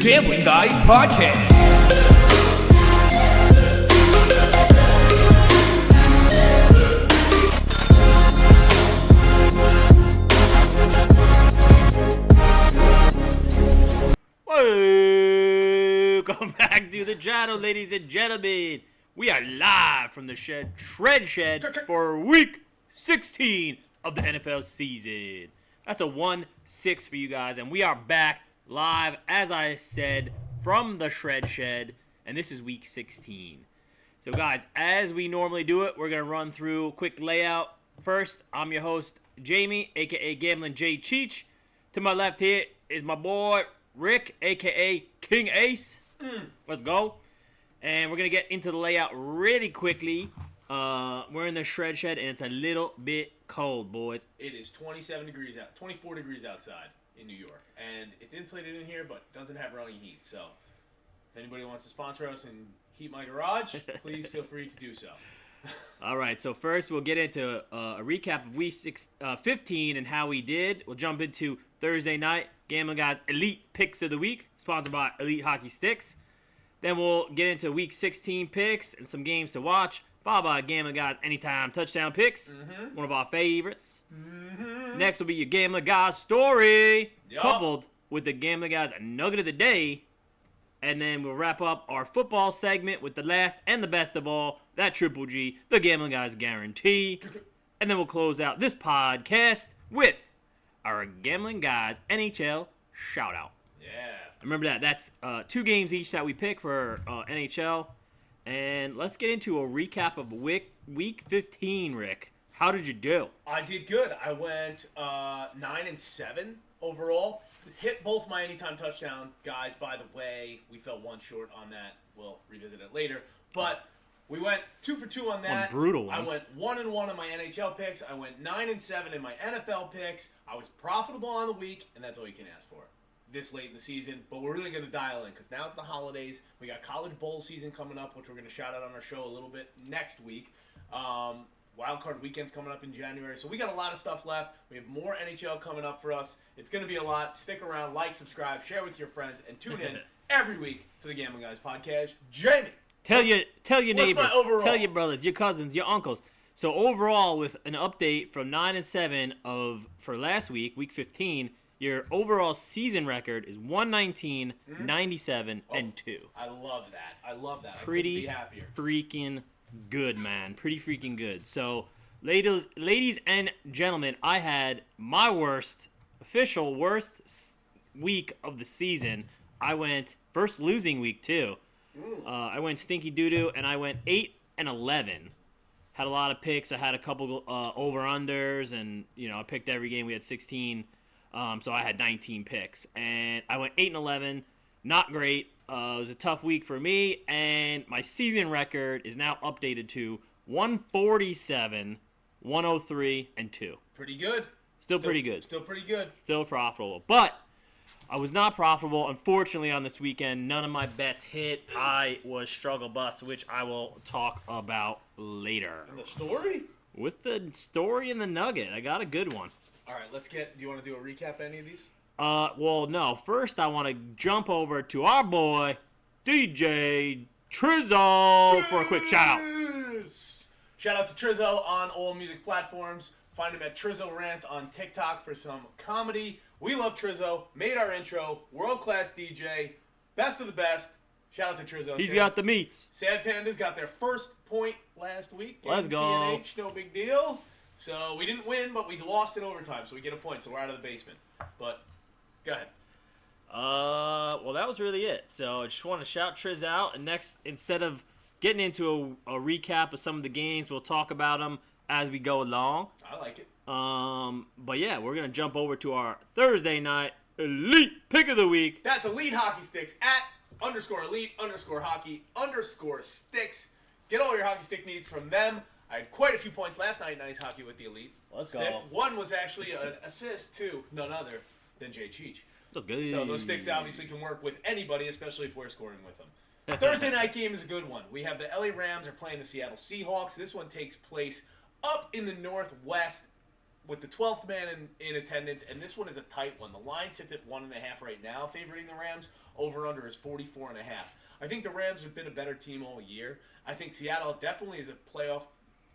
Gambling Guys Podcast. Welcome back to the channel, ladies and gentlemen. We are live from the Shred Shed for week 16 of the NFL season. That's a 1-6 for you guys, and we are back live, as I said, from the Shred Shed, and this is week 16. So, guys, as we normally do it, we're going to run through a quick layout. First, I'm your host, Jamie, a.k.a. Gambling J. Cheech. To my left here is my boy, Rick, a.k.a. King Ace. Let's go. And we're going to get into the layout really quickly. We're in the Shred Shed, and it's a little bit cold, boys. It is 24 degrees outside in New York. And it's insulated in here, but doesn't have running heat. So if anybody wants to sponsor us and heat my garage, please feel free to do so. All right, so first we'll get into a recap of week 15 and how we did. We'll jump into Thursday night, Gambling Guys Elite Picks of the Week, sponsored by Elite Hockey Sticks. Then we'll get into week 16 picks and some games to watch, followed by Gambling Guys Anytime Touchdown Picks, one of our favorites. Next will be your Gambling Guys Story, coupled with the Gambling Guys Nugget of the Day. And then we'll wrap up our football segment with the last and the best of all, that Triple G, the Gambling Guys Guarantee. And then we'll close out this podcast with our Gambling Guys NHL Shoutout. Yeah. Remember that. That's 2 games each that we pick for NHL. And let's get into a recap of week 15, Rick. How did you do? I did good. I went 9-7 overall. Hit both my anytime touchdown guys. By the way, we fell one short on that. We'll revisit it later. But we went 2 for 2 on that. One brutal one. I went 1-1 on my NHL picks. I went 9-7 in my NFL picks. I was profitable on the week, and that's all you can ask for this late in the season. But we're really going to dial in because now it's the holidays. We got college bowl season coming up, which we're going to shout out on our show a little bit next week. Wild card weekend's coming up in January. So we got a lot of stuff left. We have more NHL coming up for us. It's going to be a lot. Stick around, like, subscribe, share with your friends, and tune in every week to the Gambling Guys Podcast. Jamie! Tell your neighbors, overall? tell your brothers, your cousins, your uncles. So overall, with an update from 9-7 for last week, week 15, your overall season record is 119, 97, and 2. I love that. I Pretty couldn't be happier. freaking good, man. Pretty freaking good. So, ladies and gentlemen, I had my official worst week of the season. I went first losing week too. I went stinky doo-doo, and I went 8-11. Had a lot of picks. I had a couple over-unders, and I picked every game. We had 16, so I had 19 picks. And I went 8-11. Not great. It was a tough week for me, and my season record is now updated to 147, 103, and 2. Pretty good. Still pretty good. Still pretty good. Still profitable. But I was not profitable, unfortunately, on this weekend. None of my bets hit. I was struggle bus, which I will talk about later. And the story? With the story and the nugget. I got a good one. All right, do you want to do a recap of any of these? Well, no. First, I want to jump over to our boy, DJ Trizzo, for a quick shout-out. Shout out to Trizzo on all music platforms. Find him at Trizzo Rants on TikTok for some comedy. We love Trizzo. Made our intro. World-class DJ. Best of the best. Shout out to Trizzo. He's got the meats. Sad Pandas got their first point last week. Let's go. TNH, no big deal. So we didn't win, but we lost in overtime, so we get a point. So we're out of the basement. But go ahead. Well, that was really it. So I just want to shout Triz out. And next, instead of getting into a recap of some of the games, we'll talk about them as we go along. I like it. But yeah, we're going to jump over to our Thursday night Elite Pick of the Week. That's Elite Hockey Sticks at _elite_hockey_sticks. Get all your hockey stick needs from them. I had quite a few points last night in ice hockey with the Elite. Let's stick. go. One was actually an assist to none other than Jay Cheech. That's good. So those sticks obviously can work with anybody, especially if we're scoring with them. The Thursday night game is a good one. We have the LA Rams are playing the Seattle Seahawks. This one takes place up in the Northwest with the 12th man in attendance, and this one is a tight one. The line sits at 1.5 right now, favoring the Rams. Over-under is 44.5. I think the Rams have been a better team all year. I think Seattle definitely is a playoff.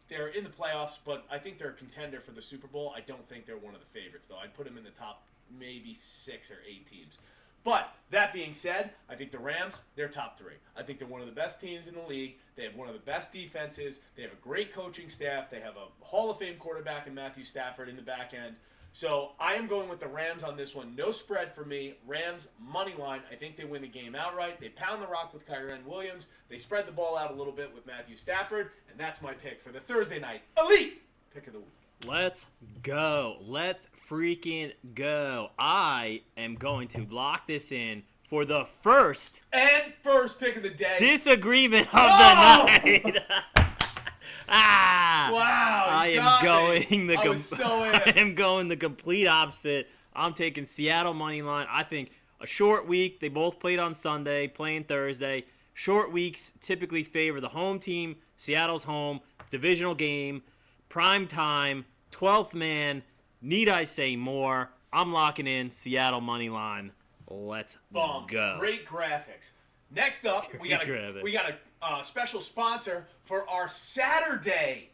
They're in the playoffs, but I think they're a contender for the Super Bowl. I don't think they're one of the favorites, though. I'd put them in the top maybe 6 or 8 teams. But that being said, I think the Rams, they're top 3. I think they're one of the best teams in the league. They have one of the best defenses. They have a great coaching staff. They have a Hall of Fame quarterback in Matthew Stafford in the back end. So I am going with the Rams on this one. No spread for me. Rams, money line. I think they win the game outright. They pound the rock with Kyren Williams. They spread the ball out a little bit with Matthew Stafford. And that's my pick for the Thursday night elite pick of the week. Let's go. Let's freaking go. I am going to lock this in for the first pick of the day. disagreement of the night. Wow. I am going the complete opposite. I'm taking Seattle money line. I think a short week. They both played on Sunday, playing Thursday. Short weeks typically favor the home team. Seattle's home. Divisional game. Prime time. 12th man. Need I say more? I'm locking in Seattle money line. Let's go. Great graphics. Next up, we got a special sponsor for our Saturday.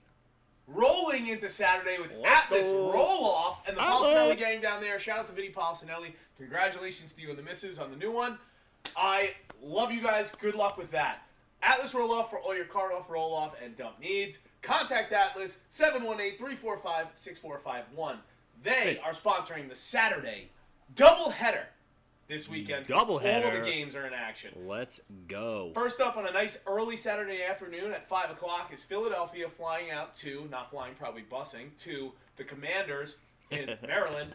Rolling into Saturday with Atlas Roll-Off and the Policinelli gang down there. Shout out to Vinny Policinelli. Congratulations to you and the missus on the new one. I love you guys. Good luck with that. Atlas Roll-Off for all your card off, roll-off, and dump needs. Contact Atlas, 718-345-6451. They are sponsoring the Saturday doubleheader this weekend. Doubleheader. All the games are in action. Let's go. First up on a nice early Saturday afternoon at 5 o'clock is Philadelphia flying out to, not flying, probably busing, to the Commanders in Maryland.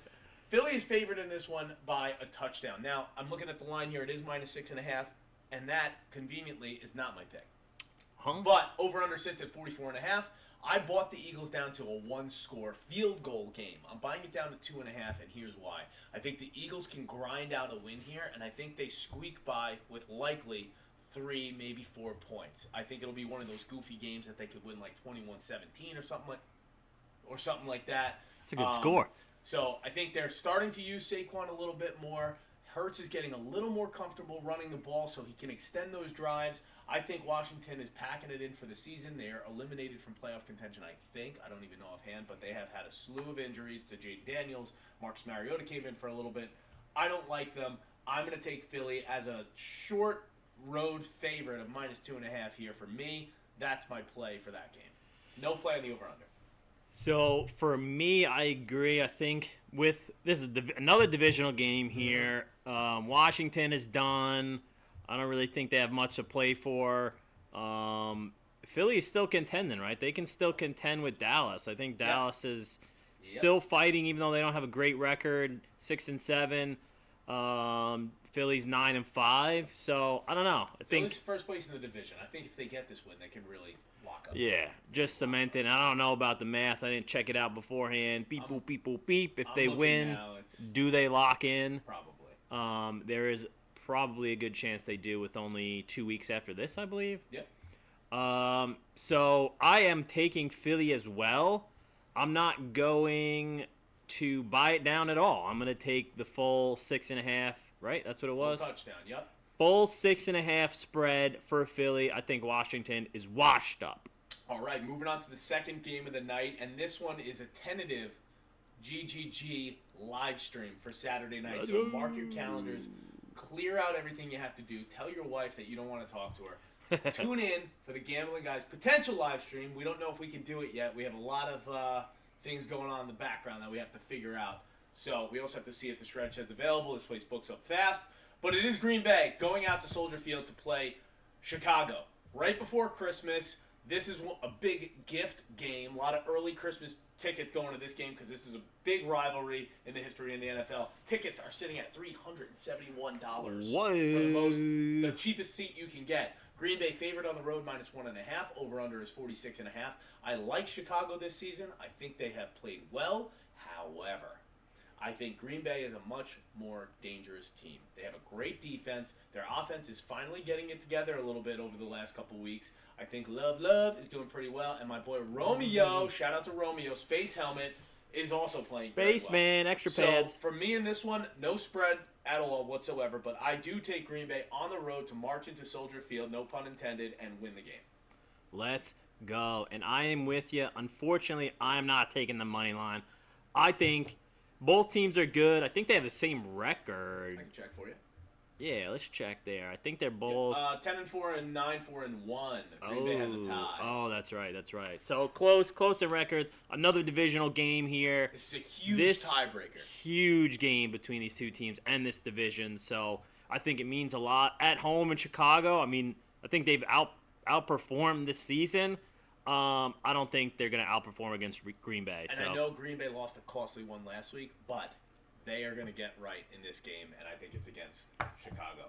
Philly is favored in this one by a touchdown. Now, I'm looking at the line here. It is -6.5, and that, conveniently, is not my pick. But over-under sits at 44.5. I bought the Eagles down to a one-score field goal game. I'm buying it down to 2.5, and here's why. I think the Eagles can grind out a win here, and I think they squeak by with likely 3, maybe 4 points. I think it'll be one of those goofy games that they could win like 21-17 or something like that. It's a good score. So I think they're starting to use Saquon a little bit more. Hurts is getting a little more comfortable running the ball so he can extend those drives. I think Washington is packing it in for the season. They are eliminated from playoff contention, I think. I don't even know offhand, but they have had a slew of injuries to Jaden Daniels. Marcus Mariota came in for a little bit. I don't like them. I'm going to take Philly as a short road favorite of -2.5 here for me. That's my play for that game. No play on the over-under. So for me, I agree. I think with this is another divisional game here. Washington is done. I don't really think they have much to play for. Philly is still contending, right? They can still contend with Dallas. I think Dallas is still fighting, even though they don't have a great record, 6-7. Philly's 9-5. So I don't know. I think Philly's first place in the division. I think if they get this win, they can really lock up. Yeah, just cement it. I don't know about the math. I didn't check it out beforehand. Beep, boop, beep, boop, beep. If they win, do they lock in? Probably. There is probably a good chance they do with only 2 weeks after this, I believe. Yep. So I am taking Philly as well. I'm not going to buy it down at all. I'm going to take the full 6.5, right? That's what it was? Full touchdown, yep. Full 6.5 spread for Philly. I think Washington is washed up. All right, moving on to the second game of the night, and this one is a tentative GGG live stream for Saturday night. So mark your calendars, clear out everything you have to do, tell your wife that you don't want to talk to her. Tune in for the Gambling Guys potential live stream. We don't know if we can do it yet. We have a lot of things going on in the background that we have to figure out. So we also have to see if the Shred Shed's available. This place books up fast. But it is Green Bay going out to Soldier Field to play Chicago. Right before Christmas, this is a big gift game. A lot of early Christmas tickets going to this game because this is a big rivalry in the history of the NFL. Tickets are sitting at $371 Whoa. for the cheapest seat you can get. Green Bay favored on the road -1.5. Over-under is 46.5. I like Chicago this season. I think they have played well. However, I think Green Bay is a much more dangerous team. They have a great defense. Their offense is finally getting it together a little bit over the last couple weeks. I think Love is doing pretty well. And my boy Romeo, shout out to Romeo, Space Helmet, is also playing very well. Spaceman, extra pads. So for me in this one, no spread at all whatsoever, but I do take Green Bay on the road to march into Soldier Field, no pun intended, and win the game. Let's go. And I am with you. Unfortunately, I'm not taking the money line. I think both teams are good. I think they have the same record. I can check for you. Yeah, let's check there. I think they're both 10-4 and 9-4-1. Green Bay has a tie. Oh, that's right. So close in records. Another divisional game here. This is a huge tiebreaker. Huge game between these two teams and this division. So I think it means a lot. At home in Chicago, I mean, I think they've outperformed this season. I don't think they're going to outperform against Green Bay. And I know Green Bay lost a costly one last week, but they are going to get right in this game, and I think it's against Chicago.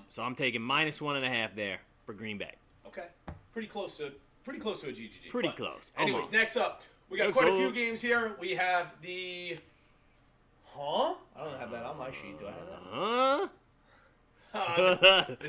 So I'm taking -1.5 there for Green Bay. Okay, pretty close to a GGG. Pretty close. Anyways, Almost. next up, we got quite a few games here. We have the. I don't have that on my sheet. Do I have that?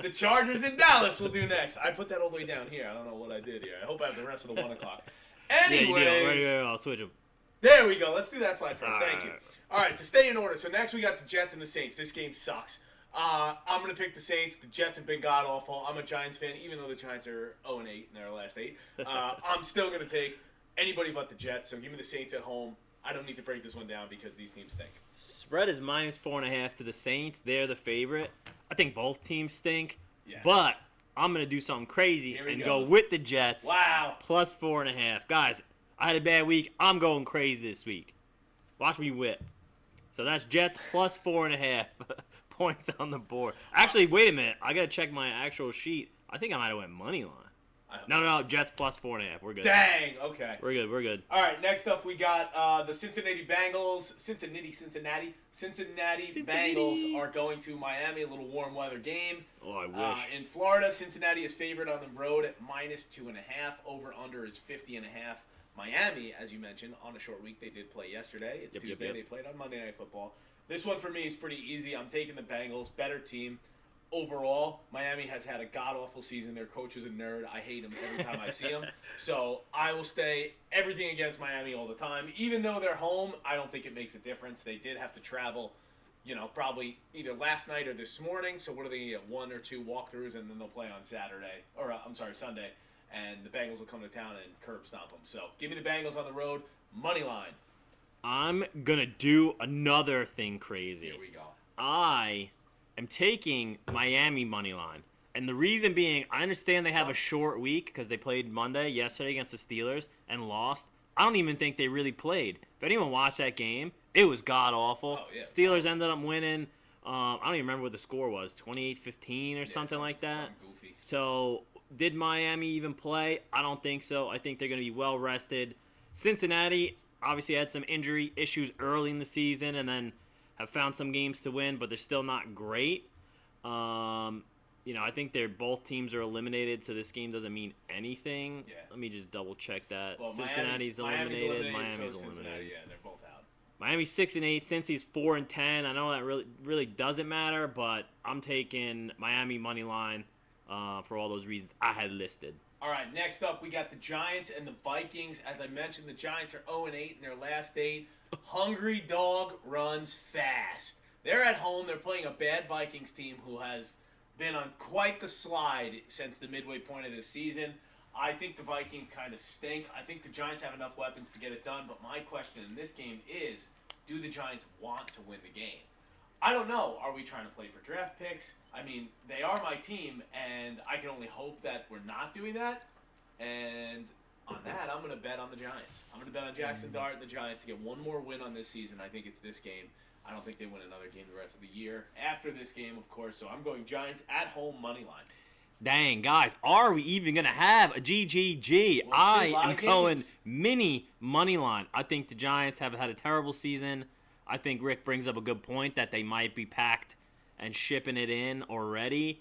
The Chargers in Dallas will do next. I put that all the way down here. I don't know what I did here. I hope I have the rest of the 1 o'clock. Anyways, Yeah, you do. I'll switch them. There we go. Let's do that slide first. Thank you. All right, so stay in order. So next we got the Jets and the Saints. This game sucks. I'm going to pick the Saints. The Jets have been god-awful. I'm a Giants fan, even though the Giants are 0-8 in their last 8. I'm still going to take anybody but the Jets. So give me the Saints at home. I don't need to break this one down because these teams stink. Spread is -4.5 to the Saints. They're the favorite. I think both teams stink. Yeah. But I'm going to do something crazy and go with the Jets. Wow. +4.5. Guys, I had a bad week. I'm going crazy this week. Watch me whip. So that's Jets +4.5 points on the board. Actually, wait a minute. I got to check my actual sheet. I think I might have went money line. No, Jets +4.5. We're good. Dang, okay. We're good. All right, next up we got the Cincinnati Bengals. Cincinnati Bengals are going to Miami, a little warm weather game. Oh, I wish. In Florida, Cincinnati is favored on the road at -2.5. Over/under is 50.5. Miami, as you mentioned, on a short week, they did play yesterday. It's Tuesday. Yep. They played on Monday Night Football. This one for me is pretty easy. I'm taking the Bengals. Better team. Overall, Miami has had a god-awful season. Their coach is a nerd. I hate him every time I see him. So I will stay everything against Miami all the time. Even though they're home, I don't think it makes a difference. They did have to travel, probably either last night or this morning. So what are they going to get? 1 or 2 walkthroughs, and then they'll play on Sunday. And the Bengals will come to town and curb stomp them. So give me the Bengals on the road. Money line. I'm going to do another thing crazy. Here we go. I am taking Miami money line. And the reason being, I understand they have a short week because they played yesterday against the Steelers and lost. I don't even think they really played. If anyone watched that game, it was god-awful. Oh, yeah. Steelers ended up winning. I don't even remember what the score was, 28-15 or something like that. Something goofy. So did Miami even play? I don't think so. I think they're going to be well-rested. Cincinnati obviously had some injury issues early in the season and then have found some games to win, but they're still not great. I think both teams are eliminated, so this game doesn't mean anything. Yeah. Let me just double-check that. Well, Cincinnati's eliminated. Miami's eliminated. Yeah, they're both out. Miami's 6-8. Cincy's 4-10. I know that really doesn't matter, but I'm taking Miami money line for all those reasons I had listed. All right, next up we got the Giants and the Vikings. As I mentioned, the Giants are 0-8 in their last 8. Hungry dog runs fast. They're at home. They're playing a bad Vikings team who has been on quite the slide since the midway point of this season. I think the Vikings kind of stink. I think the Giants have enough weapons to get it done, but my question in this game is, do the Giants want to win the game? I don't know. Are we trying to play for draft picks? I mean, they are my team, and I can only hope that we're not doing that. And on that, I'm going to bet on the Giants. I'm going to bet on Jackson Dart and the Giants to get one more win on this season. I think it's this game. I don't think they win another game the rest of the year. After this game, of course, so I'm going Giants at home money line. Dang, guys, are we even going to have a GGG? I am going mini money line. I think the Giants have had a terrible season. I think Rick brings up a good point that they might be packed and shipping it in already.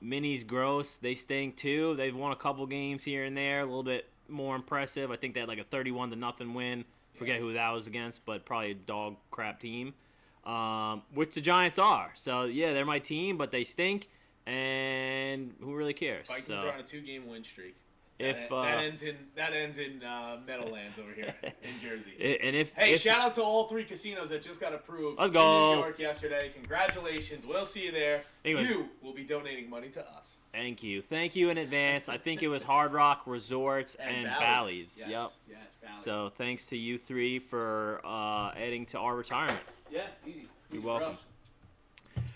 Mini's gross. They stink too. They've won a couple games here and there, a little bit more impressive. I think they had like a 31-0 win. Forget who that was against, but probably a dog crap team, which the Giants are. So, yeah, they're my team, but they stink, and who really cares? Vikings are on a 2-game win streak. If that ends in Meadowlands over here in Jersey. If shout out to all 3 casinos that just got approved Let's in go. New York yesterday. Congratulations. We'll see you there. Anyways. You will be donating money to us. Thank you in advance. I think it was Hard Rock Resorts and Bally's. Yes, Bally's. So thanks to you 3 for adding to our retirement. Yeah, it's easy. You're welcome.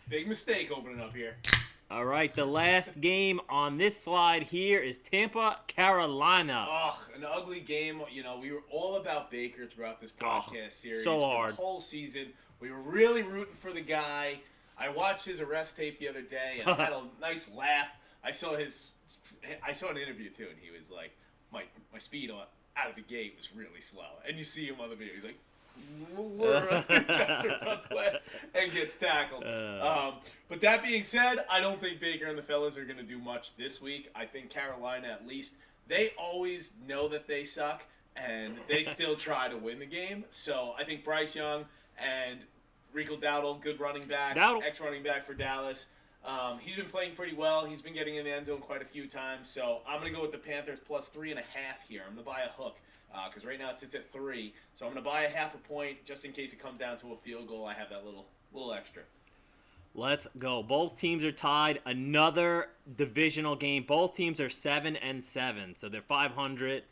Big mistake opening up here. All right, the last game on this slide here is Tampa, Carolina. Oh, an ugly game. You know, we were all about Baker throughout this podcast series. So for hard. The whole season. We were really rooting for the guy. I watched his arrest tape the other day, and I had a nice laugh. I saw an interview, too, and he was like, my speed out of the gate was really slow. And you see him on the video. He's like, just to run away and gets tackled. But that being said, I don't think Baker and the fellas are going to do much this week. I think Carolina, at least, they always know that they suck, and they still try to win the game. So I think Bryce Young and Rico Dowdle, good running back, ex-running back for Dallas. He's been playing pretty well. He's been getting in the end zone quite a few times. So I'm going to go with the Panthers plus 3.5 here. I'm going to buy a hook. Because right now it sits at 3. So I'm going to buy a half a point just in case it comes down to a field goal. I have that little extra. Let's go. Both teams are tied. Another divisional game. Both teams are 7-7, so they're 500.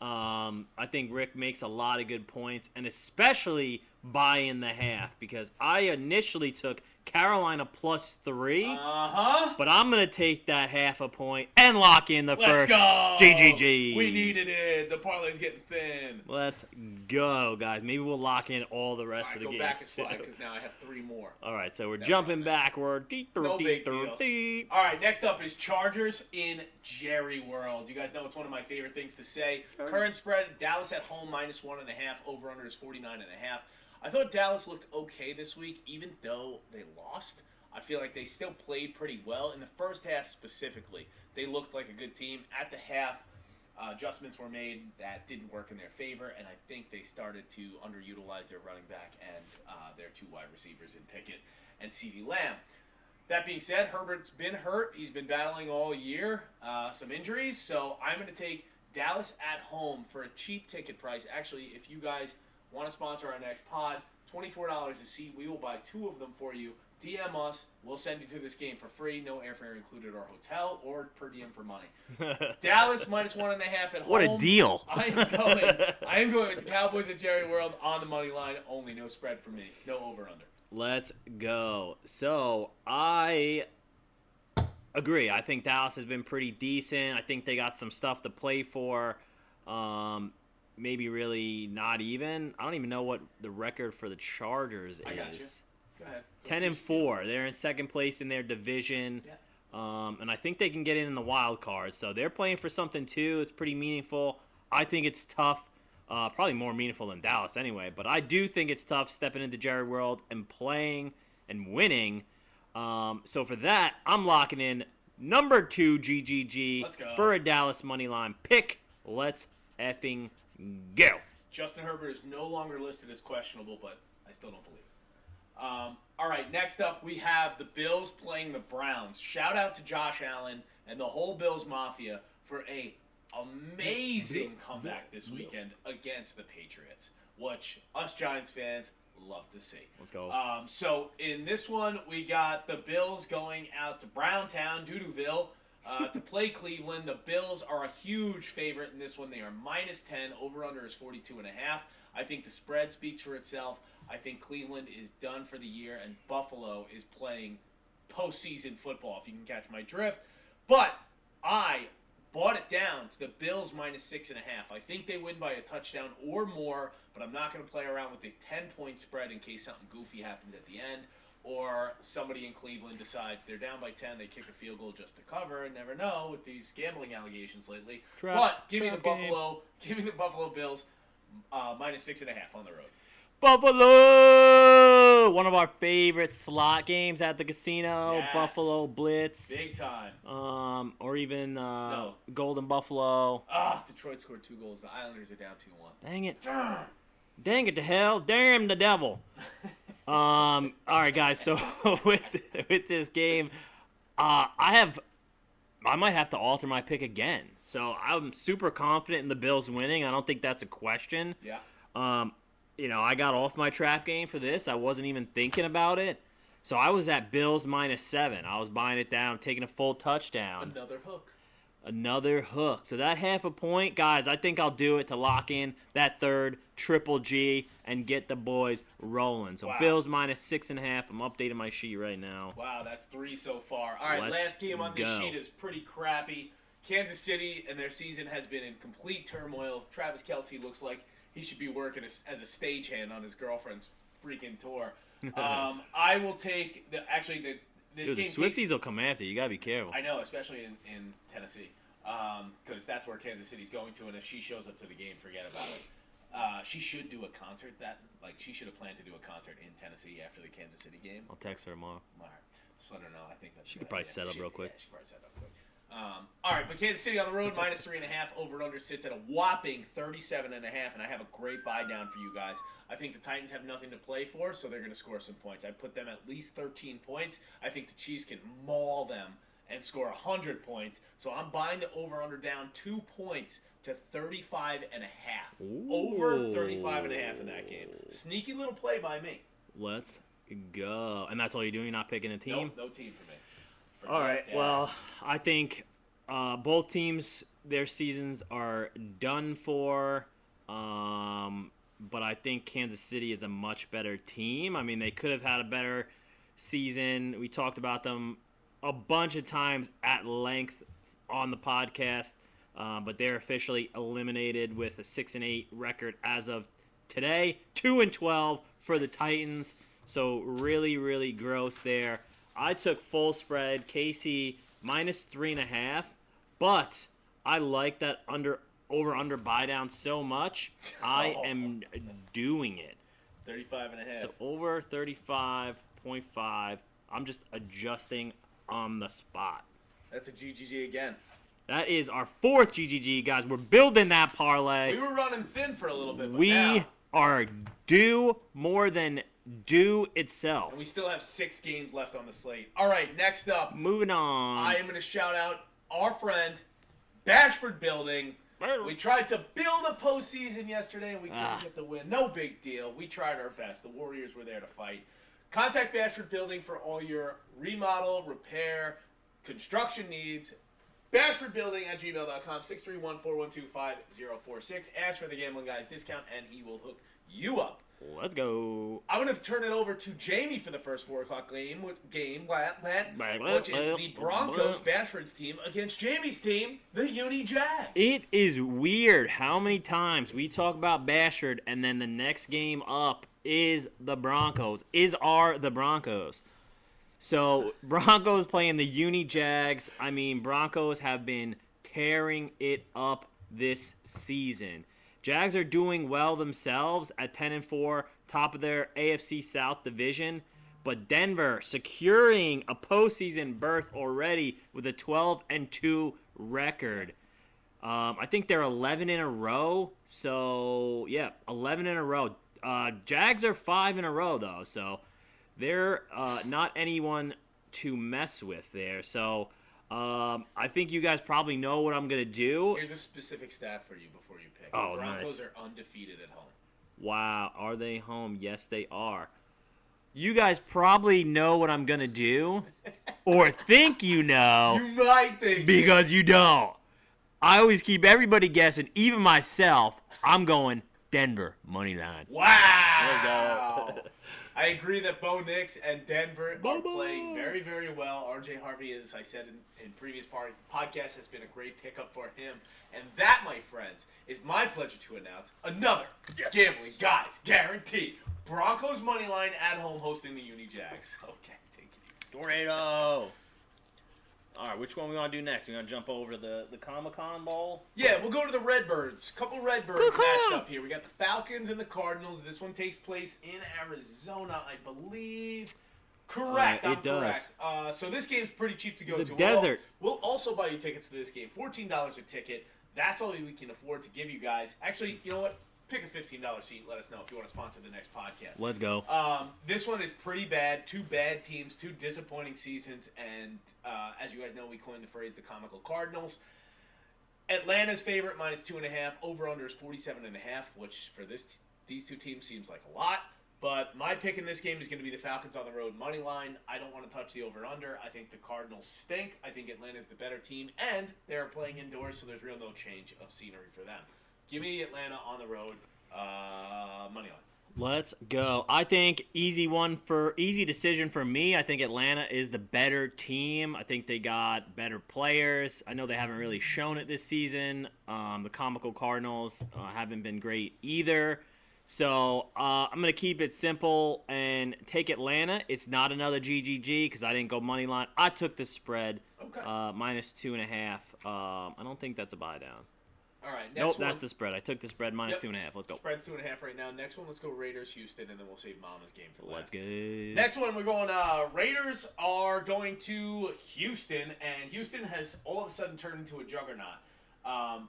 I think Rick makes a lot of good points, and especially buying the half, because I initially took Carolina plus 3. But I'm going to take that half a point and lock in the first GGG. We needed it. The parlay's getting thin. Let's go, guys. Maybe we'll lock in all the rest of the games. Go back a slide because now I have 3 more. All right, so we're jumping backward. No big deal. All right, next up is Chargers in Jerry World. You guys know it's one of my favorite things to say. Current spread, Dallas at home -1.5. Over-under is 49.5. I thought Dallas looked okay this week, even though they lost. I feel like they still played pretty well. In the first half specifically, they looked like a good team. At the half, adjustments were made that didn't work in their favor, and I think they started to underutilize their running back and their 2 wide receivers in Pickett and CeeDee Lamb. That being said, Herbert's been hurt. He's been battling all year, some injuries, so I'm going to take Dallas at home for a cheap ticket price. Actually, if you guys want to sponsor our next pod, $24 a seat. We will buy 2 of them for you. DM us. We'll send you to this game for free. No airfare included or hotel or per diem for money. Dallas -1.5 at home. What a deal. I am going with the Cowboys at Jerry World on the money line only. No spread for me. No over-under. Let's go. So, I agree. I think Dallas has been pretty decent. I think they got some stuff to play for. Maybe really not even. I don't even know what the record for the Chargers is. I got you. Go ahead. 10-4. They're in second place in their division. Yeah. And I think they can get in the wild card. So they're playing for something too. It's pretty meaningful. I think it's tough. Probably more meaningful than Dallas anyway. But I do think it's tough stepping into Jerry World and playing and winning. So for that, I'm locking in number 2 GGG for a Dallas money line pick. Let's effing go. Justin Herbert is no longer listed as questionable, but I still don't believe it. All right, next up we have the Bills playing the Browns. Shout out to Josh Allen and the whole Bills Mafia for a amazing comeback this weekend against the Patriots, which us Giants fans love to see. Let's go. So in this one, we got the Bills going out to Browntown, Doodoo-ville, to play Cleveland. The Bills are a huge favorite in this one. They are -10. Over-under is 42.5. I think the spread speaks for itself. I think Cleveland is done for the year, and Buffalo is playing postseason football, if you can catch my drift. But I bought it down to the Bills -6.5. I think they win by a touchdown or more, but I'm not going to play around with the 10-point spread in case something goofy happens at the end, or somebody in Cleveland decides they're down by 10, they kick a field goal just to cover. Never know with these gambling allegations lately. But give me the Buffalo Bills -6.5 on the road. Buffalo! One of our favorite slot games at the casino. Yes. Buffalo Blitz. Big time. Or even Golden Buffalo. Detroit scored 2 goals. The Islanders are down 2-1. Dang it. Dang it to hell. Damn the devil. All right, guys. So with this game, I have I might have to alter my pick again. So I'm super confident in the Bills winning. I don't think that's a question. Yeah. I got off my trap game for this. I wasn't even thinking about it. So I was at Bills -7. I was buying it down, taking a full touchdown. Another hook. So that half a point, guys, I think I'll do it to lock in that third triple G and get the boys rolling. So wow. Bills -6.5. I'm updating my sheet right now. Wow, that's 3 so far. All right, last game on this sheet is pretty crappy. Kansas City and their season has been in complete turmoil. Travis Kelce looks like he should be working as a stagehand on his girlfriend's freaking tour. I will take this Dude, game. The Swifties will come after you. You got to be careful. I know, especially in Tennessee, because that's where Kansas City's going to, and if she shows up to the game, forget about it. She should do a concert she should have planned to do a concert in Tennessee after the Kansas City game. I'll text her tomorrow. All right, just let her know. I think that she could probably set up real quick. Yeah, she could probably set up quick. All right, but Kansas City on the road, -3.5. Over and under sits at a whopping 37.5, and I have a great buy down for you guys. I think the Titans have nothing to play for, so they're going to score some points. I put them at least 13 points. I think the Chiefs can maul them and score 100 points. So I'm buying the over-under down 2 points to 35.5. Over 35.5 in that game. Sneaky little play by me. Let's go. And that's all you're doing? You're not picking a team? Nope, no team for me. All right, well, I think both teams, their seasons are done for, but I think Kansas City is a much better team. I mean, they could have had a better season. We talked about them a bunch of times at length on the podcast, but they're officially eliminated with a 6-8 record as of today. 2-12 for the Titans, so really, really gross there. I took full spread, KC -3.5, but I like that over-under buy down so much, I am doing it. 35.5. So over 35.5, I'm just adjusting on the spot. That's a GGG again. That is our 4th GGG, guys. We're building that parlay. We were running thin for a little bit, but we now are due more than due itself. And we still have 6 games left on the slate. All right, next up. Moving on. I am going to shout out our friend, Bashford Building. We tried to build a postseason yesterday, and we couldn't get the win. No big deal. We tried our best. The Warriors were there to fight. Contact Bashford Building for all your remodel, repair, construction needs. BashfordBuilding@gmail.com, 631-412-5046. Ask for the Gambling Guys discount, and he will hook you up. Let's go. I'm going to turn it over to Jamie for the first 4 o'clock game, which is the Broncos, Bashford's team, against Jamie's team, the Uni Jags. It is weird how many times we talk about Bashford, and then the next game up is the Broncos, the Broncos. So, Broncos playing the Uni Jags. I mean, Broncos have been tearing it up this season. Jags are doing well themselves at 10-4, top of their AFC South division. But Denver securing a postseason berth already with a 12-2 record. I think they're 11 in a row. So, yeah, 11 in a row. Jags are 5 in a row, though. So, they're not anyone to mess with there. So, I think you guys probably know what I'm going to do. Here's a specific stat for you before you pick. Oh, the Broncos nice. are undefeated at home. Wow. Are they home? Yes, they are. You guys probably know what I'm going to do. Or think you know. You might think. Because you don't. I always keep everybody guessing, even myself. I'm going Denver, money line. Wow. I agree that Bo Nix and Denver are playing very, very well. R.J. Harvey, as I said in previous podcasts, has been a great pickup for him. And that, my friends, is my pleasure to announce another Gambling Guys Guarantee. Broncos money line at home hosting the Uni Jags. Okay, take it easy. Dorado. All right, which one we want to do next? We want to jump over to the Comic-Con Bowl? Yeah, we'll go to the Redbirds. Couple Redbirds matched up here. We got the Falcons and the Cardinals. This one takes place in Arizona, I believe. Correct. I'm correct. So this game's pretty cheap to go to. The desert. We'll also buy you tickets to this game. $14 a ticket. That's all we can afford to give you guys. Actually, you know what? pick a $15 seat. Let us know if you want to sponsor the next podcast. Let's go. This one is pretty bad. Two bad teams, two disappointing seasons, and as you guys know, we coined the phrase the comical Cardinals. Atlanta's favorite -2.5. Over/under is 47.5, which for these two teams seems like a lot. But my pick in this game is going to be the Falcons on the road money line. I don't want to touch the over/under. I think the Cardinals stink. I think Atlanta's the better team, and they're playing indoors, so there's real no change of scenery for them. Give me Atlanta on the road money line. Let's go. I think easy decision for me. I think Atlanta is the better team. I think they got better players. I know they haven't really shown it this season. The comical Cardinals haven't been great either. So I'm going to keep it simple and take Atlanta. It's not another GGG because I didn't go money line. I took the spread, Okay. -2.5. I don't think that's a buy down. All right. Nope, that's the spread. I took the spread -2.5. Let's go. Spread's 2.5 right now. Next one, let's go Raiders, Houston, and then we'll save Mama's game for last. Let's go. Next one, we're going. Raiders are going to Houston, and Houston has all of a sudden turned into a juggernaut.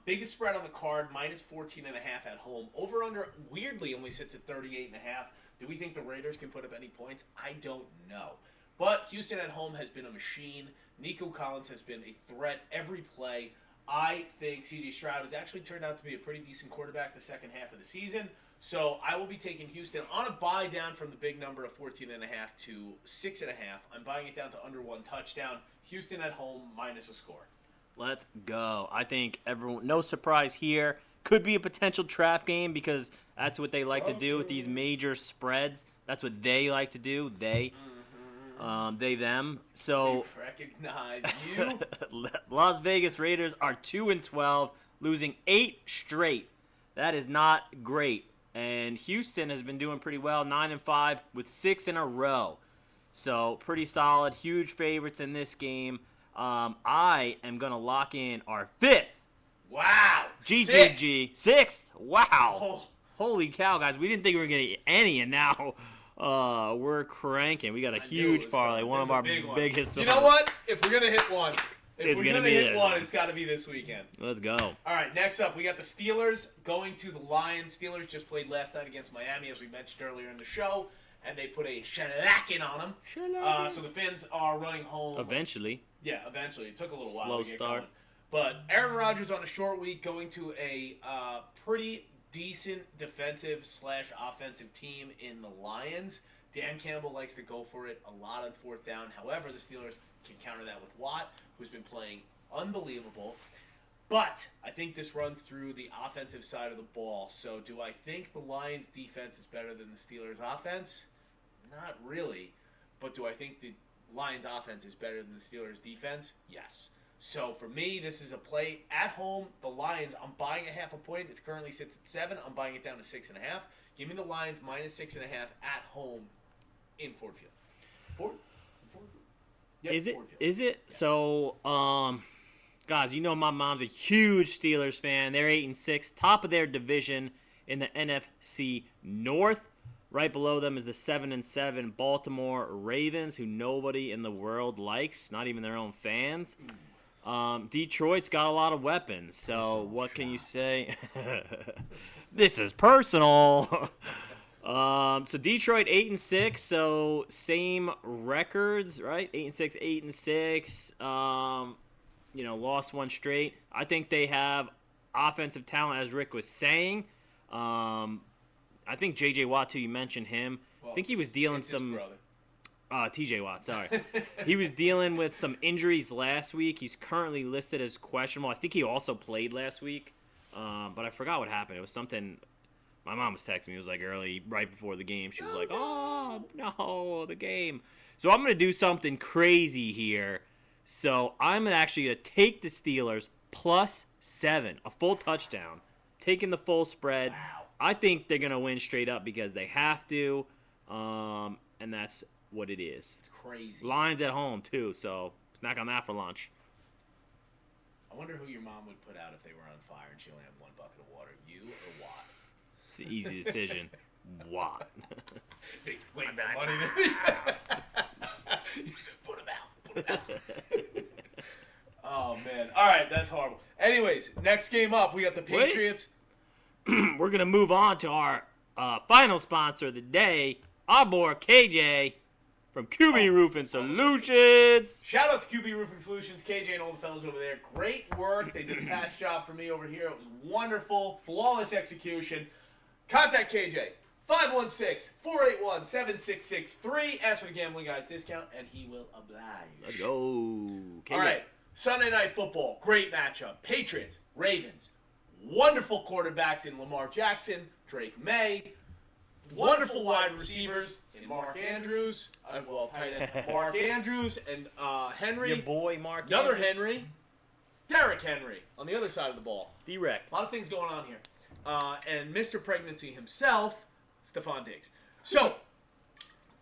Biggest spread on the card, -14.5 at home. Over/under weirdly only sits at 38.5. Do we think the Raiders can put up any points? I don't know. But Houston at home has been a machine. Nico Collins has been a threat every play. I think C.J. Stroud has actually turned out to be a pretty decent quarterback the second half of the season. So I will be taking Houston on a buy down from the big number of 14.5 to 6.5. I'm buying it down to under 1 touchdown. Houston at home minus a score. Let's go. I think everyone, no surprise here. Could be a potential trap game because that's what they like to do with these major spreads. That's what they like to do. They, them. So They recognize you. Las Vegas Raiders are 2-12, losing 8 straight. That is not great. And Houston has been doing pretty well, 9-5 with 6 in a row. So pretty solid. Huge favorites in this game. I am going to lock in our 5th. Wow. GGG. 6th. Wow. Oh. Holy cow, guys. We didn't think we were going to get any, and now we're cranking. We got a huge parlay, one of our biggest. You know what? If we're going to hit one, It's we're gonna going to be hit it. one, it's got to be this weekend. Let's go. All right, next up, we got the Steelers going to the Lions. Steelers just played last night against Miami, as we mentioned earlier in the show, and they put a shellacking on them. So the Finns are running home. Eventually. Yeah, eventually. It took a little while Slow to get start. going. But Aaron Rodgers on a short week going to a pretty decent defensive/offensive team in the Lions. Dan Campbell likes to go for it a lot on 4th down. However, the Steelers can counter that with Watt, who's been playing unbelievable. But I think this runs through the offensive side of the ball. So do I think the Lions' defense is better than the Steelers' offense? Not really. But do I think the Lions' offense is better than the Steelers' defense? Yes. So for me, this is a play at home. The Lions, I'm buying a 0.5 point. It currently sits at 7. I'm buying it down to 6.5. Give me the Lions -6.5 at home in Ford Field. Ford? Yep, Is it? Ford Field. Is it? Yes. So, guys, you know my mom's a huge Steelers fan. They're 8-6, top of their division in the NFC North. Right below them is the 7-7 Baltimore Ravens, who nobody in the world likes, not even their own fans. Detroit's got a lot of weapons, so what can you say? This is personal. So Detroit 8-6, so same records, right? 8-6, 8-6. Lost 1 straight. I think they have offensive talent, as Rick was saying. I think J.J. Watt, too, you mentioned him. Well, I think he was dealing some... brother. T.J. Watt, sorry. He was dealing with some injuries last week. He's currently listed as questionable. I think he also played last week, but I forgot what happened. It was something... My mom was texting me. It was like early, right before the game. She was like, "Oh, no, the game." So I'm going to do something crazy here. So I'm actually going to take the Steelers +7, a full touchdown, taking the full spread. Wow. I think they're going to win straight up because they have to, and that's what it is. It's crazy. Lions at home, too, so snack on that for lunch. I wonder who your mom would put out if they were on fire and she only had 1 bucket of water. You or Watt? It's an easy decision. Watt. Wait, money than me. Put him out. Oh, man. All right, that's horrible. Anyways, next game up, we got the Patriots. we're going to move on to our final sponsor of the day, our boy KJ from QB Roofing Solutions. Shout out to QB Roofing Solutions, KJ and all the fellas over there. Great work. They did a patch job for me over here. It was wonderful. Flawless execution. Contact KJ. 516-481-7663. Ask for the Gambling Guys discount, and he will oblige. Let's go. KJ. All right. Sunday Night Football. Great matchup. Patriots, Ravens. Wonderful quarterbacks in Lamar Jackson, Drake May. Wonderful wide receivers in Mark Andrews. Tight end Mark Andrews and Henry. Your boy Mark Another Andrews. Henry. Derrick Henry on the other side of the ball. D-Rec. A lot of things going on here. And Mr. Pregnancy himself, Stephon Diggs. So,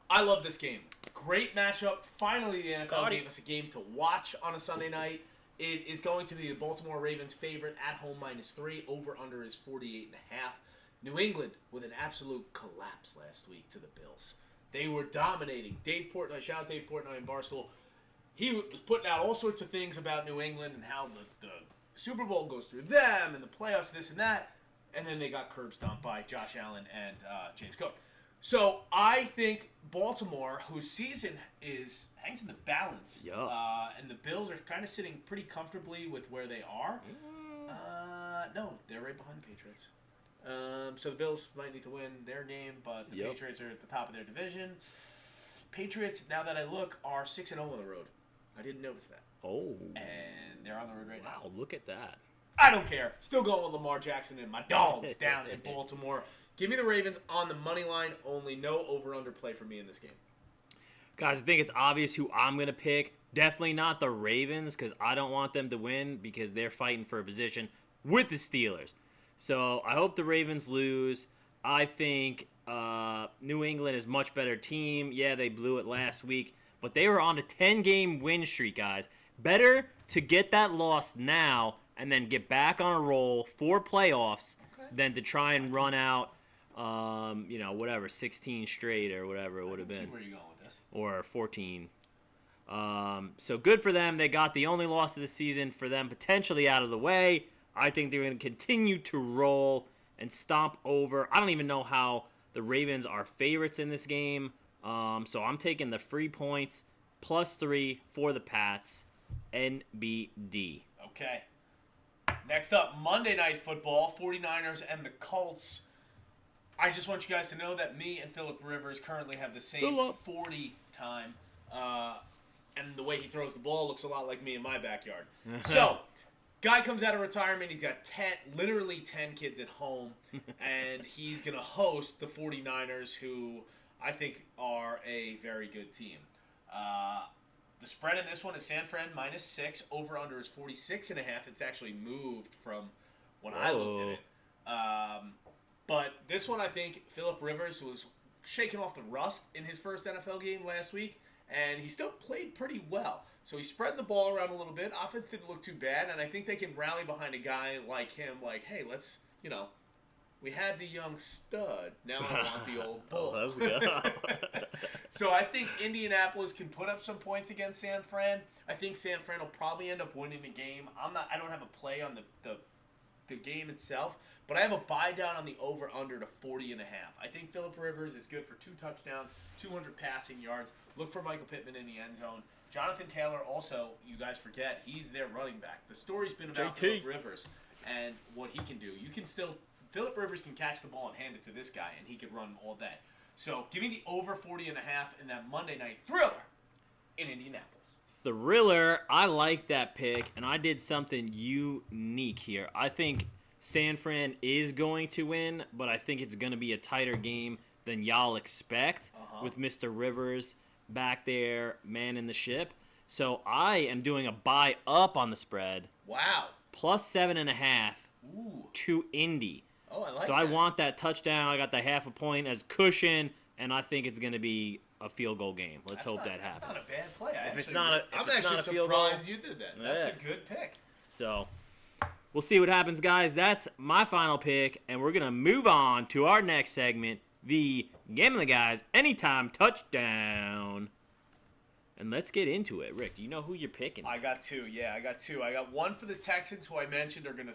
I love this game. Great matchup. Finally, the NFL gave us a game to watch on a Sunday night. It is going to be the Baltimore Ravens favorite at home -3. Over-under is 48.5. New England with an absolute collapse last week to the Bills. They were dominating. Dave Portnoy, shout out Dave Portnoy in Barstool. He was putting out all sorts of things about New England and how the Super Bowl goes through them and the playoffs, this and that. And then they got curb stomped by Josh Allen and James Cook. So I think Baltimore, whose season hangs in the balance, and the Bills are kind of sitting pretty comfortably with where they are. No, they're right behind the Patriots. So the Bills might need to win their game, but the Patriots are at the top of their division. Patriots, now that I look, are 6-0 on the road. I didn't notice that. Oh. And they're on the road right now. Wow, look at that. I don't care. Still going with Lamar Jackson and my dogs down in Baltimore. Give me the Ravens on the money line only. No over-under play for me in this game. Guys, I think it's obvious who I'm going to pick. Definitely not the Ravens because I don't want them to win because they're fighting for a position with the Steelers. So I hope the Ravens lose. I think New England is a much better team. Yeah, they blew it last week, but they were on a 10-game win streak, guys. Better to get that loss now and then get back on a roll for playoffs than to try and run out, 16 straight or whatever it would have been. I see where you're going with this. Or 14. So good for them. They got the only loss of the season for them potentially out of the way. I think they're going to continue to roll and stomp over. I don't even know how the Ravens are favorites in this game. So I'm taking the free points +3 for the Pats. NBD. Okay. Next up, Monday Night Football, 49ers and the Colts. I just want you guys to know that me and Phillip Rivers currently have the same 40 time. And the way he throws the ball looks a lot like me in my backyard. So, guy comes out of retirement. He's got literally 10 kids at home. And he's going to host the 49ers, who I think are a very good team. The spread in this one is San Fran -6. Over-under is 46.5. It's actually moved from when I looked at it. But this one, I think Phillip Rivers was shaking off the rust in his first NFL game last week, and he still played pretty well. So he spread the ball around a little bit. Offense didn't look too bad, and I think they can rally behind a guy like him, like, hey, let's, we had the young stud. Now I want the old bull. Let's go. So I think Indianapolis can put up some points against San Fran. I think San Fran will probably end up winning the game. I don't have a play on the game itself, but I have a buy down on the over-under to 40.5. I think Phillip Rivers is good for 2 touchdowns, 200 passing yards. Look for Michael Pittman in the end zone. Jonathan Taylor also, you guys forget, he's their running back. The story's been about Phillip Rivers and what he can do. Phillip Rivers can catch the ball and hand it to this guy, and he could run all day. So give me the over 40.5 in that Monday night thriller in Indianapolis. Thriller, I like that pick, and I did something unique here. I think San Fran is going to win, but I think it's going to be a tighter game than y'all expect with Mr. Rivers back there manning the ship. So I am doing a buy up on the spread. Wow. +7.5 to Indy. Oh, I like so that. I want that touchdown. I got the half a point as cushion, and I think it's going to be a field goal game. Let's hope that happens. That's not a bad play. I'm actually surprised you did that. That's a good pick. So we'll see what happens, guys. That's my final pick, and we're going to move on to our next segment, the Gambling Guys Anytime Touchdown. And let's get into it. Rick, do you know who you're picking? I got 2. Yeah, I got 2. I got one for the Texans, who I mentioned are going to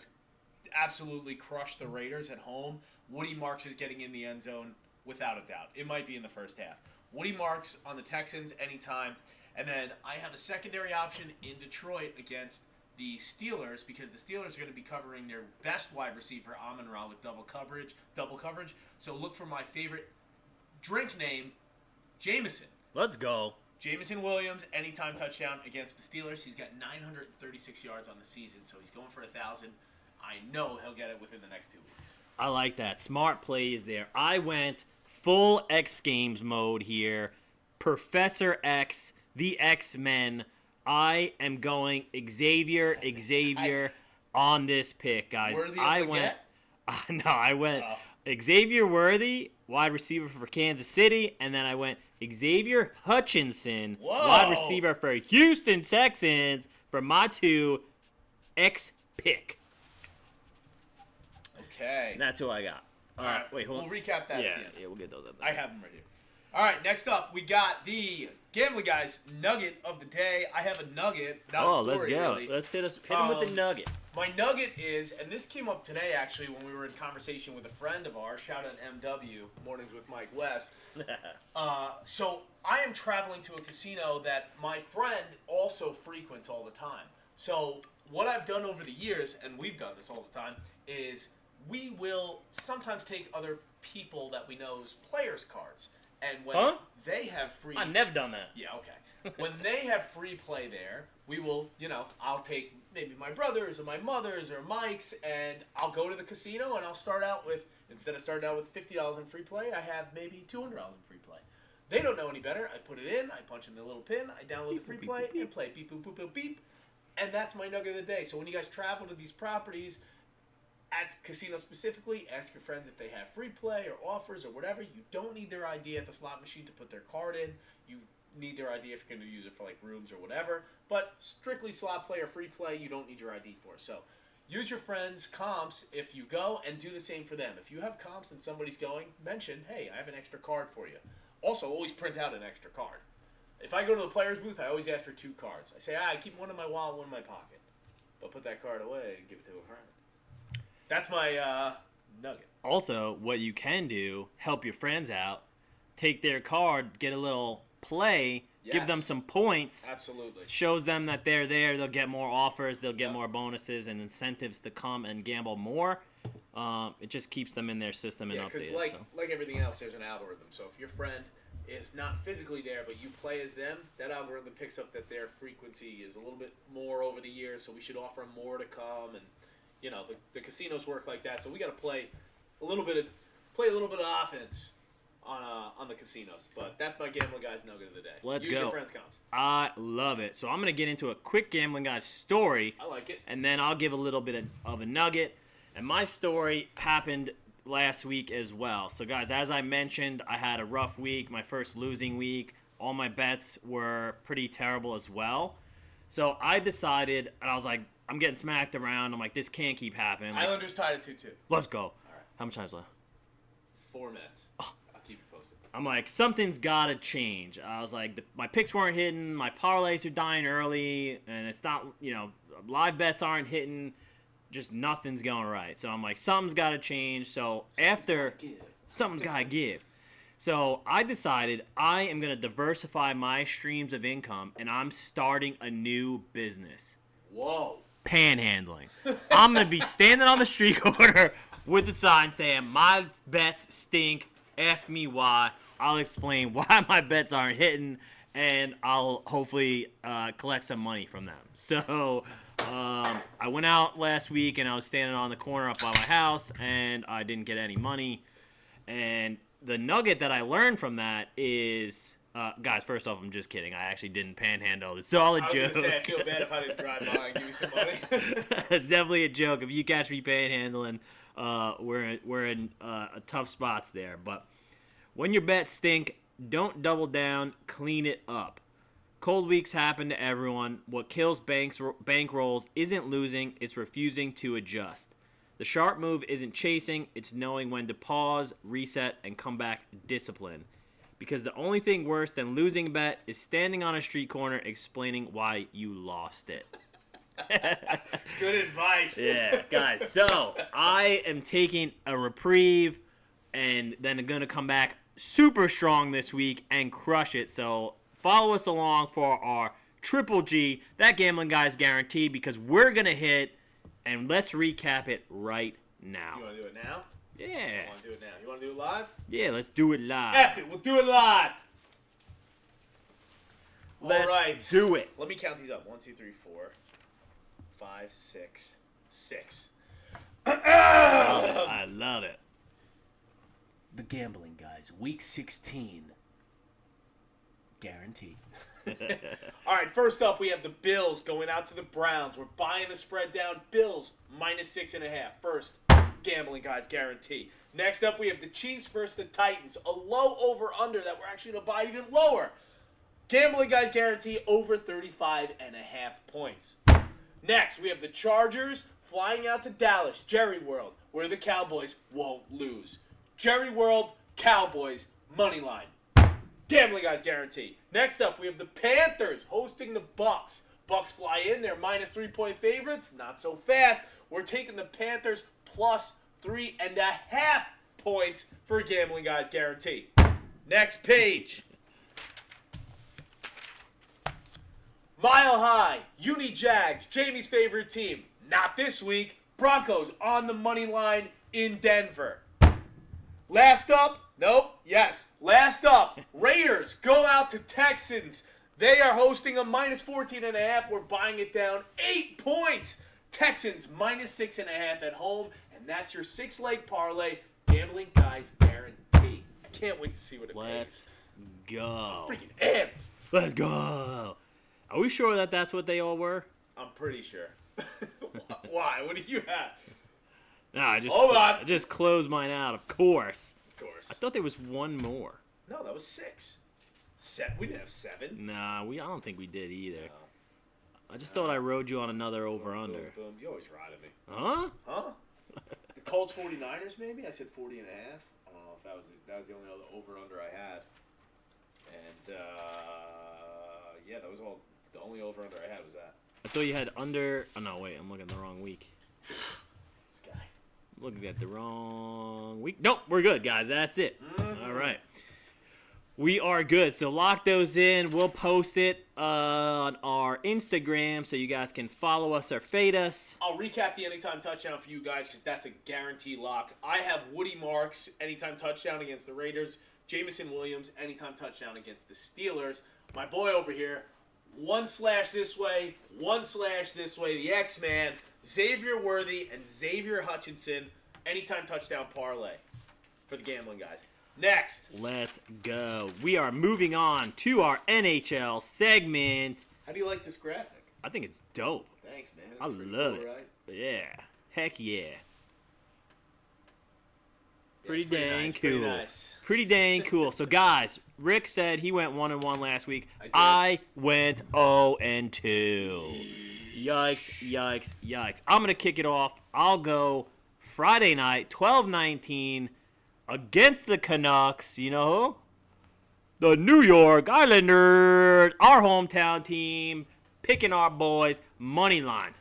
absolutely crush the Raiders at home. Woody Marks is getting in the end zone without a doubt. It might be in the first half. Woody Marks on the Texans anytime. And then I have a secondary option in Detroit against the Steelers because the Steelers are going to be covering their best wide receiver, Amon-Ra, with double coverage. So look for my favorite drink name, Jameson. Let's go. Jameson Williams, anytime touchdown against the Steelers. He's got 936 yards on the season, so he's going for 1,000. I know he'll get it within the next 2 weeks. I like that. Smart plays there. I went full X Games mode here. Professor X, the X-Men. I am going Xavier on this pick, guys. Worthy of I the went. get? I went Xavier Worthy, wide receiver for Kansas City, and then I went Xavier Hutchinson, wide receiver for Houston Texans, for my 2 X pick. Okay. That's who I got. All right. Wait, hold on. We'll recap that at the end. Yeah, we'll get those up there. I have them right here. All right, next up, we got the Gambling Guys nugget of the day. I have a nugget. Not a story, let's go. really. Let's hit him with the nugget. My nugget is, and this came up today, actually, when we were in conversation with a friend of ours. Shout out MW, Mornings with Mike West. So I am traveling to a casino that my friend also frequents all the time. So what I've done over the years, and we've done this all the time, is we will sometimes take other people that we know's players' cards. And when they have free... I've never done that. Yeah, okay. When they have free play there, we will, I'll take maybe my brother's or my mother's or Mike's, and I'll go to the casino and I'll start out with, instead of starting out with $50 in free play, I have maybe $200 in free play. They don't know any better. I put it in, I punch in the little pin, I download the free play, and play beep, boop, boop, boop, beep. And that's my nugget of the day. So when you guys travel to these properties... At casinos specifically, ask your friends if they have free play or offers or whatever. You don't need their ID at the slot machine to put their card in. You need their ID if you're going to use it for like rooms or whatever. But strictly slot play or free play, you don't need your ID for. So use your friends' comps if you go and do the same for them. If you have comps and somebody's going, mention, hey, I have an extra card for you. Also, always print out an extra card. If I go to the player's booth, I always ask for 2 cards. I say, I keep one in my wallet, one in my pocket. But put that card away and give it to a friend. That's my nugget. Also, what you can do, help your friends out, take their card, get a little play, give them some points. Absolutely. Shows them that they're there. They'll get more offers. They'll get more bonuses and incentives to come and gamble more. It just keeps them in their system and updated. Yeah, because like everything else, there's an algorithm. So if your friend is not physically there, but you play as them, that algorithm picks up that their frequency is a little bit more over the years, so we should offer them more to come. And the casinos work like that, so we got to play a little bit of offense on the casinos. But that's my Gambling Guys nugget of the day. Let's Use go. Your friends' comps. I love it. So I'm going to get into a quick Gambling Guys story. I like it. And then I'll give a little bit of a nugget. And my story happened last week as well. So, guys, as I mentioned, I had a rough week, my first losing week. All my bets were pretty terrible as well. So I decided, and I was like, I'm getting smacked around. I'm like, this can't keep happening. Like, Islanders tied at 2-2. Let's go. All right. How much time's left? 4 minutes. I'll keep you posted. I'm like, something's got to change. I was like, my picks weren't hitting. My parlays are dying early. And it's not, live bets aren't hitting. Just nothing's going right. So I'm like, something's got to change. So something's got to give. So I decided I am going to diversify my streams of income. And I'm starting a new business. Whoa. Panhandling. I'm going to be standing on the street corner with a sign saying, my bets stink. Ask me why. I'll explain why my bets aren't hitting, and I'll hopefully collect some money from them. So I went out last week, and I was standing on the corner up by my house, and I didn't get any money. And the nugget that I learned from that is... guys, first off, I'm just kidding. I actually didn't panhandle. It's all a joke. I was going to say, I feel bad if I didn't drive by and give you some money. It's definitely a joke. If you catch me panhandling, we're in tough spots there. But when your bets stink, don't double down. Clean it up. Cold weeks happen to everyone. What kills bankrolls isn't losing. It's refusing to adjust. The sharp move isn't chasing. It's knowing when to pause, reset, and come back disciplined. Because the only thing worse than losing a bet is standing on a street corner explaining why you lost it. Good advice. Yeah, guys. So I am taking a reprieve, and then I'm gonna come back super strong this week and crush it. So follow us along for our Triple G, that gambling guy's guarantee, because we're gonna hit. And let's recap it right now. You want to do it now? Yeah. I want to do it now. You want to do it live? Yeah, let's do it live. F it. We'll do it live. Let's All right. do it. Let me count these up. 1, 2, 3, 4, 5, 6, 6. I love it. The Gambling Guys, Week 16. Guaranteed. All right, first up, we have the Bills going out to the Browns. We're buying the spread down. Bills, -6.5. First, Gambling Guys guarantee. Next up, we have the Chiefs versus the Titans. A low over-under that we're actually going to buy even lower. Gambling Guys guarantee over 35.5 points. Next, we have the Chargers flying out to Dallas, Jerry World, where the Cowboys won't lose. Jerry World, Cowboys, money line. Gambling Guys guarantee. Next up, we have the Panthers hosting the Bucks. Bucks fly in. They're -3-point favorites. Not so fast. We're taking the Panthers +3.5 points for Gambling Guys guarantee. Next page. Mile High, Uni Jags, Jamie's favorite team. Not this week. Broncos on the money line in Denver. Last up, nope, yes. Last up, Raiders go out to Texans. They are hosting a -14.5. We're buying it down 8 points. Texans -6.5 at home, and that's your 6-leg parlay. Gambling Guys guarantee. I can't wait to see what it Let's pays. go. Freaking amped. Let's go. Are we sure that that's what they all were? I'm pretty sure. Why? What do you have? No, I Hold on. I just closed mine out, of course. Of course. I thought there was one more. No, that was 6. We didn't have 7. Nah, I don't think we did either. I just thought I rode you on another over-under. Boom, boom. You always ride at me. Huh? Huh? The Colts 49ers, maybe? I said 40.5. I don't know if that was the only other over-under I had. And, yeah, that was all. The only over-under I had was that. I thought you had under... Oh, no, wait. I'm looking at the wrong week. This guy. I'm looking at the wrong week. Nope, we're good, guys. That's it. Mm-hmm. All right. We are good. So lock those in. We'll post it on our Instagram so you guys can follow us or fade us. I'll recap the anytime touchdown for you guys because that's a guaranteed lock. I have Woody Marks, anytime touchdown against the Raiders. Jamison Williams, anytime touchdown against the Steelers. My boy over here, 1/ this way, 1/ this way. The X-Man, Xavier Worthy, and Xavier Hutchinson, anytime touchdown parlay for the Gambling Guys. Next. Let's go. We are moving on to our NHL segment. How do you like this graphic? I think it's dope. Thanks, man. I It's pretty love cool, it. right? Yeah. Heck yeah. Yeah, Pretty it's pretty dang nice, cool. pretty nice. Pretty dang cool. So, guys, Rick said he went 1-1 last week. I did. I went 0-2. Yikes, yikes, yikes. I'm going to kick it off. I'll go Friday night, 12-19, against the Canucks. You know who? The New York Islanders, our hometown team, picking our boys, money line.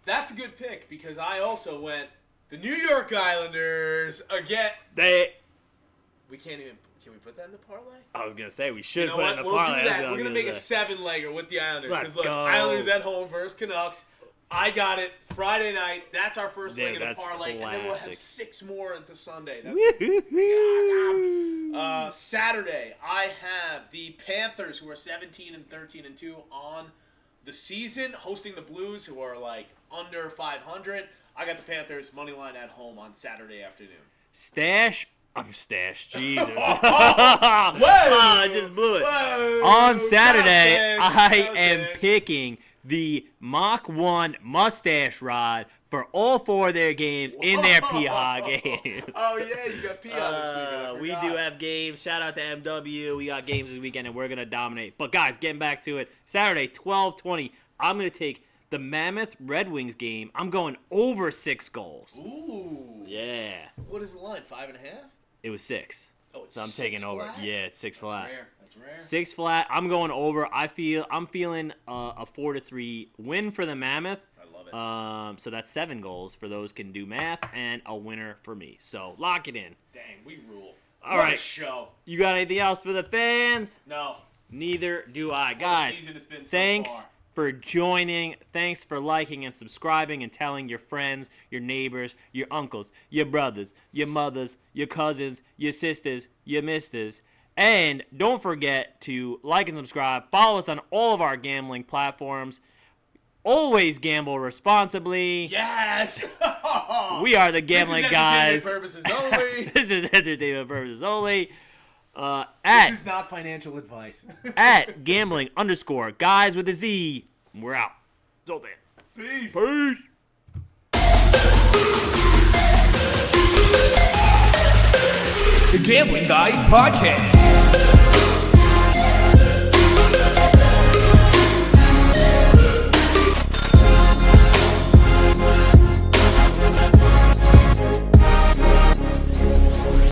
That's a good pick because I also went the New York Islanders again. We can't even. Can we put that in the parlay? I was gonna say we should You know put what? it in the We'll parlay. do That's that. what I We're was gonna make a say. 7-legger with the Islanders Let's because look, go. Islanders at home versus Canucks. I got it Friday night. That's our first leg of the that's parlay, and then we'll have classic. 6 more into Sunday. That's Woo-hoo-hoo. Saturday, I have the Panthers, who are 17-13-2 on the season, hosting the Blues, who are like under 500. I got the Panthers money line at home on Saturday afternoon. Stash. I'm stashed. Jesus. Whoa! I just blew it. Whoa! On Saturday, I Count am dash. picking the Mach 1 mustache ride for all 4 of their games in their PIA games. Oh, yeah, you got PIA this week. I We forgot. do have games. Shout out to MW. We got games this weekend, and we're going to dominate. But, guys, getting back to it, Saturday, 12:20, I'm going to take the Mammoth Red Wings game. I'm going over 6 goals. Ooh. Yeah. What is the line, 5.5? It was 6. Oh, it's So I'm 6 taking over. flat? Yeah, it's 6 flat. Rare. That's rare. 6 flat. I'm going over. I'm feeling a 4-3 win for the Mammoth. I love it. So that's 7 goals for those can do math, and a winner for me. So lock it in. Dang, we rule. All What right. a show. You got anything else for the fans? No. Neither do I. What a Guys, season it's been so thanks far. for joining. Thanks for liking and subscribing and telling your friends, your neighbors, your uncles, your brothers, your mothers, your cousins, your sisters, your misters. And don't forget to like and subscribe. Follow us on all of our gambling platforms. Always gamble responsibly. Yes! We are the Gambling Guys. This is entertainment purposes only. This is entertainment purposes only. This is not financial advice. At gambling_guys with a Z. We're out. Till then. Peace. Peace. The Gambling Guys Podcast.